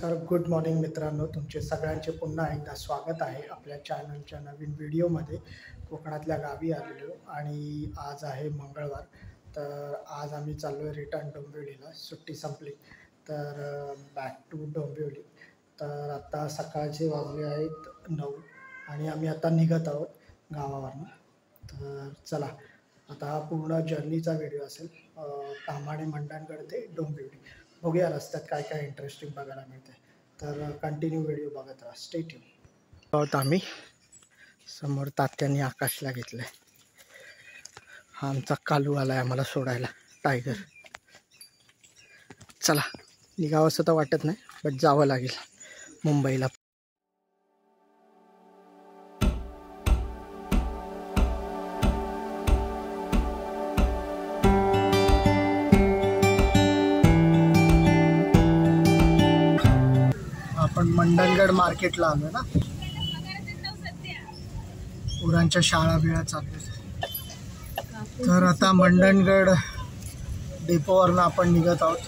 नमस्कार, good morning मित्रांनो. तुमचे सगळ्यांचे पुन्हा एकदा स्वागत आहे आपल्या चॅनलच्या नवीन व्हिडिओमध्ये. कोकणातल्या गावी आलेलो आणि आज आहे मंगळवार. तर आज आम्ही चाललो आहे रिटर्न डोंबिवलीला. सुट्टी संपली तर बॅक टू डोंबिवली. तर आता सकाळचे वाजले आहेत 9 आणि आम्ही आता निघत आहोत गावावरनं. तर चला, आता हा पूर्ण जर्नीचा व्हिडिओ असेल, ताम्हाणे मंडणगड ते डोंबिवली. बघूया रस्त्यात काय काय इंटरेस्टिंग बघायला मिळते. तर कंटिन्यू व्हिडिओ बघत राहा, स्टे ट्यून. आहोत आम्ही. समोर तात्यांनी आकाशला घेतलंय. हा आमचा कालू आलाय आम्हाला सोडायला, टायगर. चला, निघावं असं तर वाटत नाही, बट जावं लागेल मुंबईला. आपण मंडणगड मार्केटला आलो ना. पोरांच्या शाळा बिळा चालू. तर आता मंडणगड डेपोवरनं आपण निघत आहोत.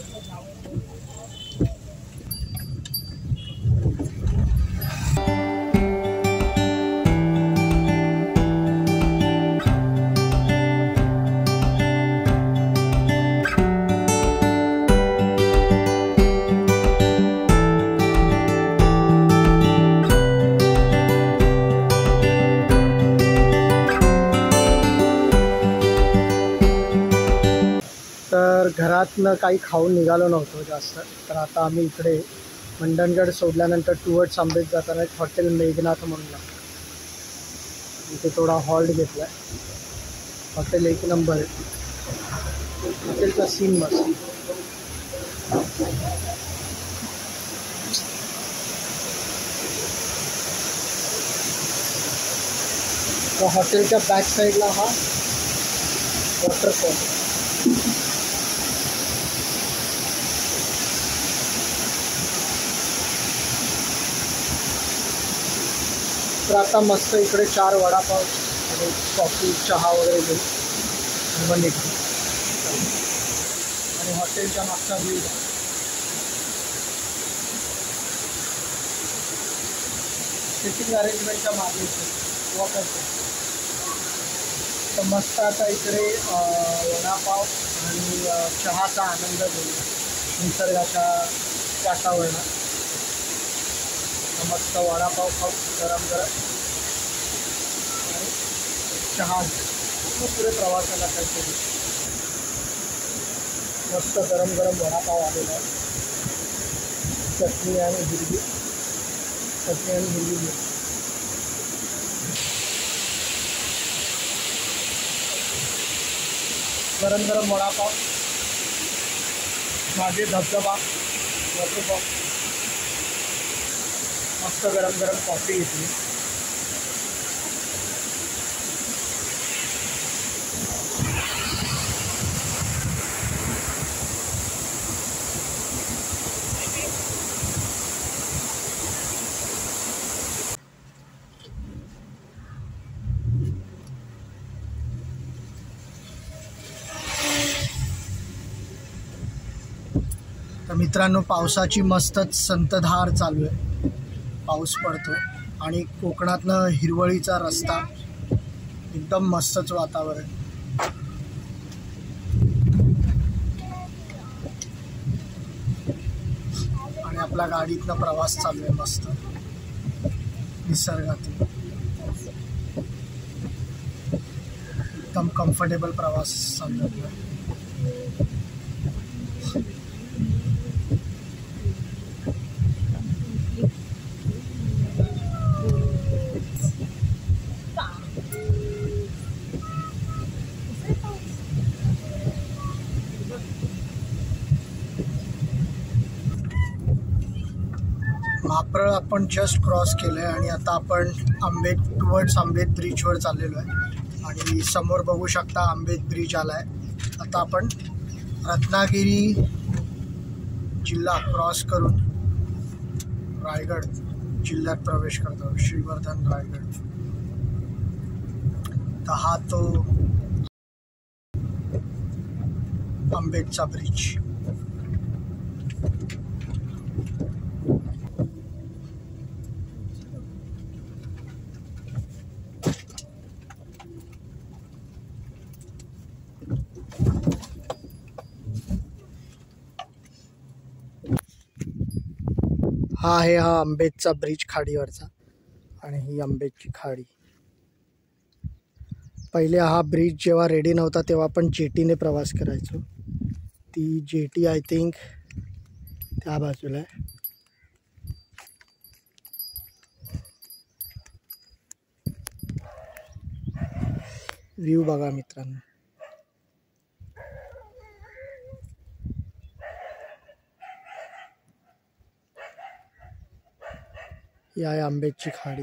तर घरातनं काही खाऊन निघालो नव्हतो जास्त. तर आता आम्ही इकडे मंडणगड सोडल्यानंतर टुवर्ड्स आंबेत जाताना एक हॉटेल मेघनाथ म्हणून लागतं. इथे थोडा हॉल्ट घेतला आहे. हॉटेल एक नंबर आहे. हॉटेलचा सीन मस्त. तर हॉटेलच्या बॅक साईडला हा वॉटरफॉल. तर आता मस्त इकडे 4 वडापाव आणि कॉफी चहा वगैरे घेऊ आणि निघू. आणि हॉटेलच्या मागचा व्ह्यू सिटिंग अरेंजमेंटच्या मागे वॉकरचं. तर मस्त आता इकडे वडापाव आणि चहाचा आनंद घेऊ निसर्गाच्या वातावरणात. मस्त वडापाव खाऊ गरम गरम आणि चहा पुढे प्रवासाला काहीतरी. मस्त गरम गरम वडापाव आलेला आहे. चटणी आणि हिरवी मिरची. गरम गरम वडापाव, मागे धबधबा, वॉटरफॉल. मस्त गरम गरम कॉफी घेतली. तर मित्रांनो, पावसाची मस्तच संतधार चालू आहे. पाऊस पडतोय आणि कोकणातनं हिरवळीचा रस्ता, एकदम मस्तच वातावरण. आणि आपला गाडीतनं प्रवास चालू आहे मस्त निसर्गातील. एकदम कम्फर्टेबल प्रवास चालू आहे. माप्रळ आपण जस्ट क्रॉस केलं आहे आणि आता आपण टुवर्ड्स आंबेत ब्रिजवर चाललेलो आहे. आणि समोर बघू शकता आंबेत ब्रिज आला आहे. आता आपण रत्नागिरी जिल्हा क्रॉस करून रायगड जिल्ह्यात प्रवेश करतो. श्रीवर्धन रायगड. तर हा तो आंबेतचा ब्रिज. हा आहे हा आंबेजचा ब्रिज खाडीवरचा आणि ही आंबेजची खाडी. पहिले हा ब्रिज जेव्हा रेडी नव्हता तेव्हा आपण जेटीने प्रवास करायचो. ती जेटी आय थिंक त्या बाजूला आहे. व्ह्यू बघा मित्रांनो. ही आहे आंबेजची खाडी.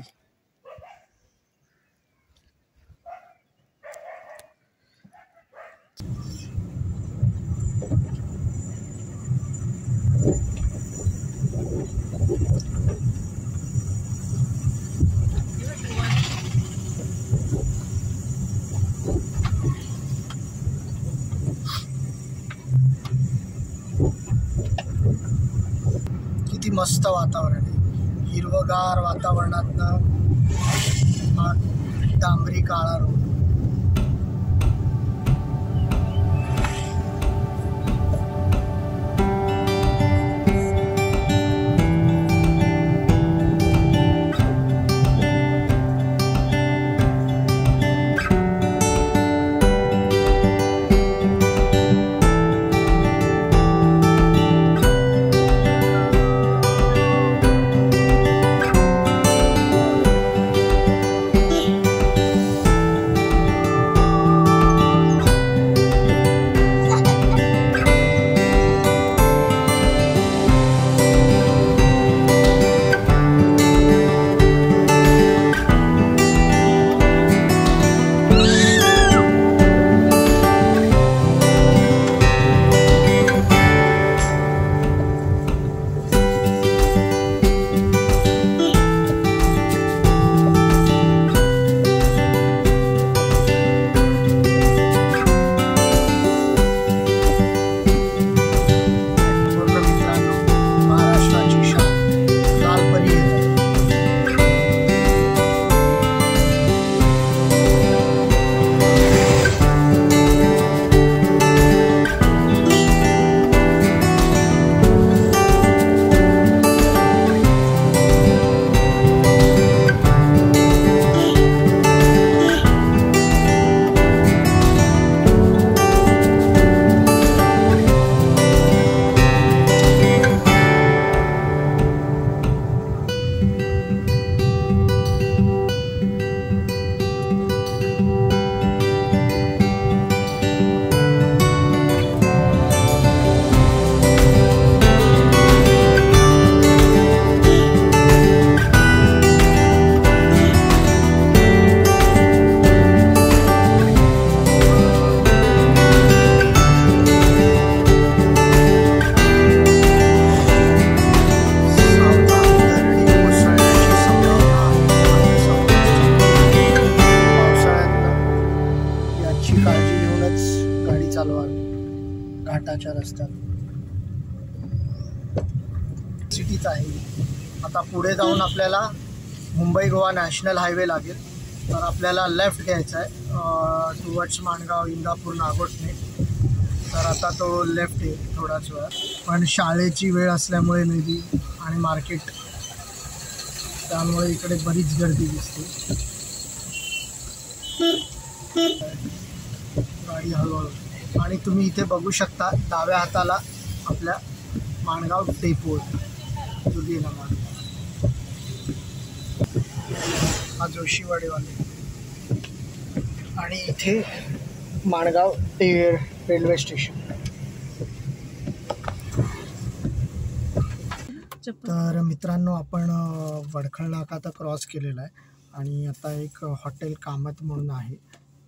किती मस्त वातावरण आहे. हिरवगार वातावरणातनं हा डांबरी काळा रोड. घाटाच्या रस्त्यात सिटीच आहे. आता पुढे जाऊन आपल्याला मुंबई गोवा नॅशनल हायवे लागेल. तर आपल्याला लेफ्ट घ्यायचा आहे टुवर्ड्स माणगाव, इंदापूर, नागोठणे. तर आता तो लेफ्ट आहे थोडाच वेळ. पण शाळेची वेळ असल्यामुळे मे बी आणि मार्केट त्यामुळे इकडे बरीच गर्दी दिसते. गाडी हळूहळू. आणि तुम्ही इथे बघू शकता डाव्या हाताला आपल्या माणगाव डेपो जुलियना मार्ग. हा जोशीवाडेवाले. आणि इथे माणगाव रेल्वे स्टेशन. तर मित्रांनो, आपण वडखळ नाका आता क्रॉस केलेला आहे आणि आता एक हॉटेल कामत म्हणून आहे.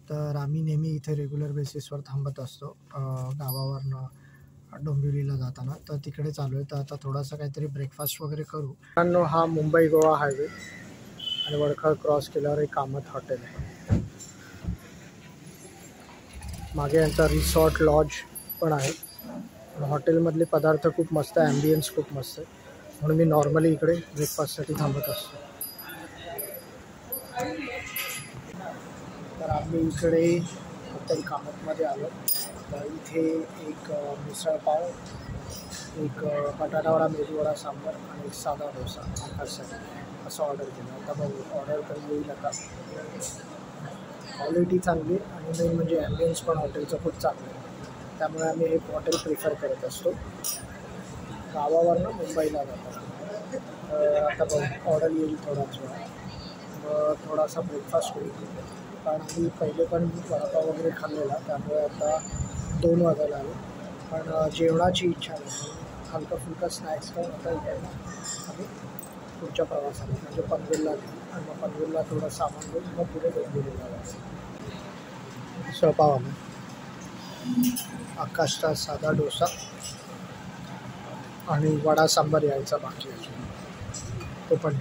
तर आम्ही नेहमी इथे रेग्युलर बेसिसवर थांबत असतो गावावरनं डोंबिवलीला जाताना. तर तिकडे चालू आहे. तर आता थोडासा काहीतरी ब्रेकफास्ट वगैरे करू. मित्रांनो, हा मुंबई गोवा हायवे आणि वडखळ क्रॉस केल्यावर एक कामत हॉटेल आहे. मागे यांचा रिसॉर्ट लॉज पण आहे. हॉटेलमधले पदार्थ खूप मस्त आहे, ॲम्बियन्स खूप मस्त आहे. म्हणून मी नॉर्मली इकडे ब्रेकफास्टसाठी थांबत असतो. तर आम्ही इकडे हॉटेल कामतमध्ये आलो. तर इथे एक मिसळपाव एक बटाटावडा, मेदूवडा, सांबार आणि एक साधा डोसा आकाशसाठी असं ऑर्डर केलं. आता बघू ऑर्डर करून येईल. आता क्वालिटी चांगली आणि मेन म्हणजे ॲम्बियन्स पण हॉटेलचं खूप चांगलं आहे, त्यामुळे आम्ही हे हॉटेल प्रिफर करत असतो. गावावरनं मुंबईला जातो. आता बघू ऑर्डर येईल थोडाच वेळा. मग थोडासा ब्रेकफास्ट होईल, कारण आम्ही पहिले पण वडापाव वगैरे खाल्लेला, त्यामुळे आता 2 वाजायला आले. पण जेवणाची इच्छा नाही, हलका फुलका स्नॅक्स खाऊन आता इकडनं आम्ही पुढच्या प्रवासाला म्हणजे पनवेलला गेलो आणि मग पनवेलला थोडं सामान घेऊन मग पुढे डोंबिवलीला जायचं. स्वयंपावाला आकाशचा साधा डोसा आणि वडा सांबार यायचा बाकी अजून, तो पण.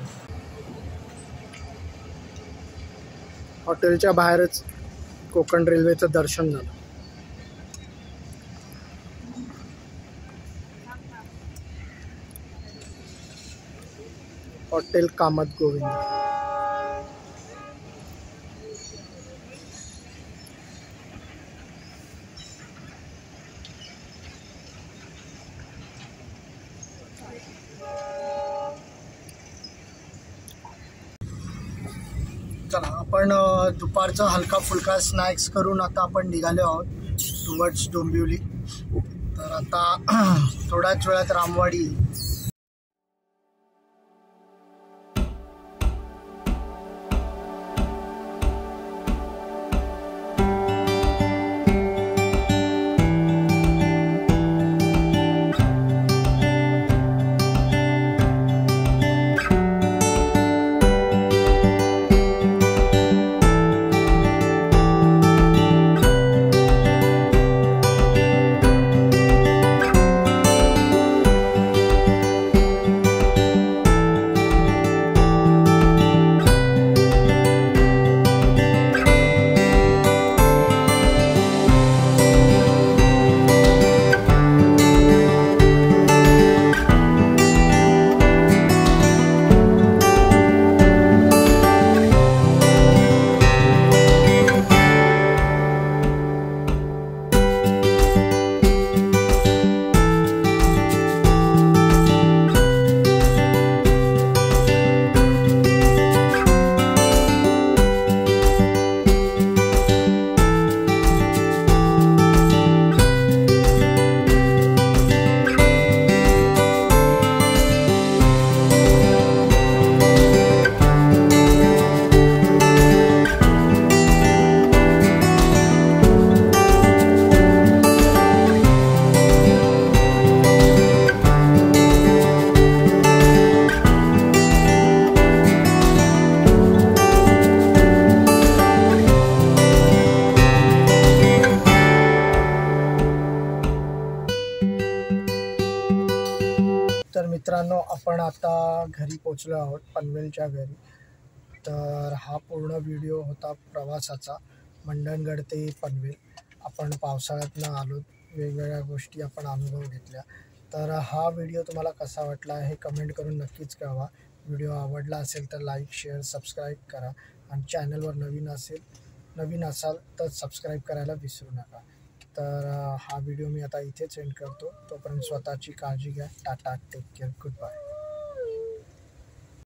हॉटेलच्या बाहेरच कोकण रेल्वेचं दर्शन झालं. हॉटेल कामत गोविंद. चला आपण दुपारचा हलका फुलका स्नॅक्स करून आता आपण निघालो आहोत टुवर्ड्स डोंबिवली. तर आता थोड्याच वेळात रामवाडी. तर मित्रांनो, आपण आता घरी पोचलो आहोत, पनवेलच्या घरी. तर हा पूर्ण व्हिडिओ होता प्रवासाचा, मंडणगड ते पनवेल. आपण पावसाळ्यातनं आलो, वेगवेगळ्या गोष्टी आपण अनुभव घेतल्या. तर हा व्हिडिओ तुम्हाला कसा वाटला हे कमेंट करून नक्कीच कळवा. व्हिडिओ आवडला असेल तर लाईक, शेअर, सबस्क्राईब करा आणि चॅनलवर नवीन असाल तर सबस्क्राईब करायला विसरू नका. तर हा व्हिडिओ मी आता इथेच एंड करतो. तोपर्यंत स्वतःची काळजी घ्या. Tata, take care, good bye.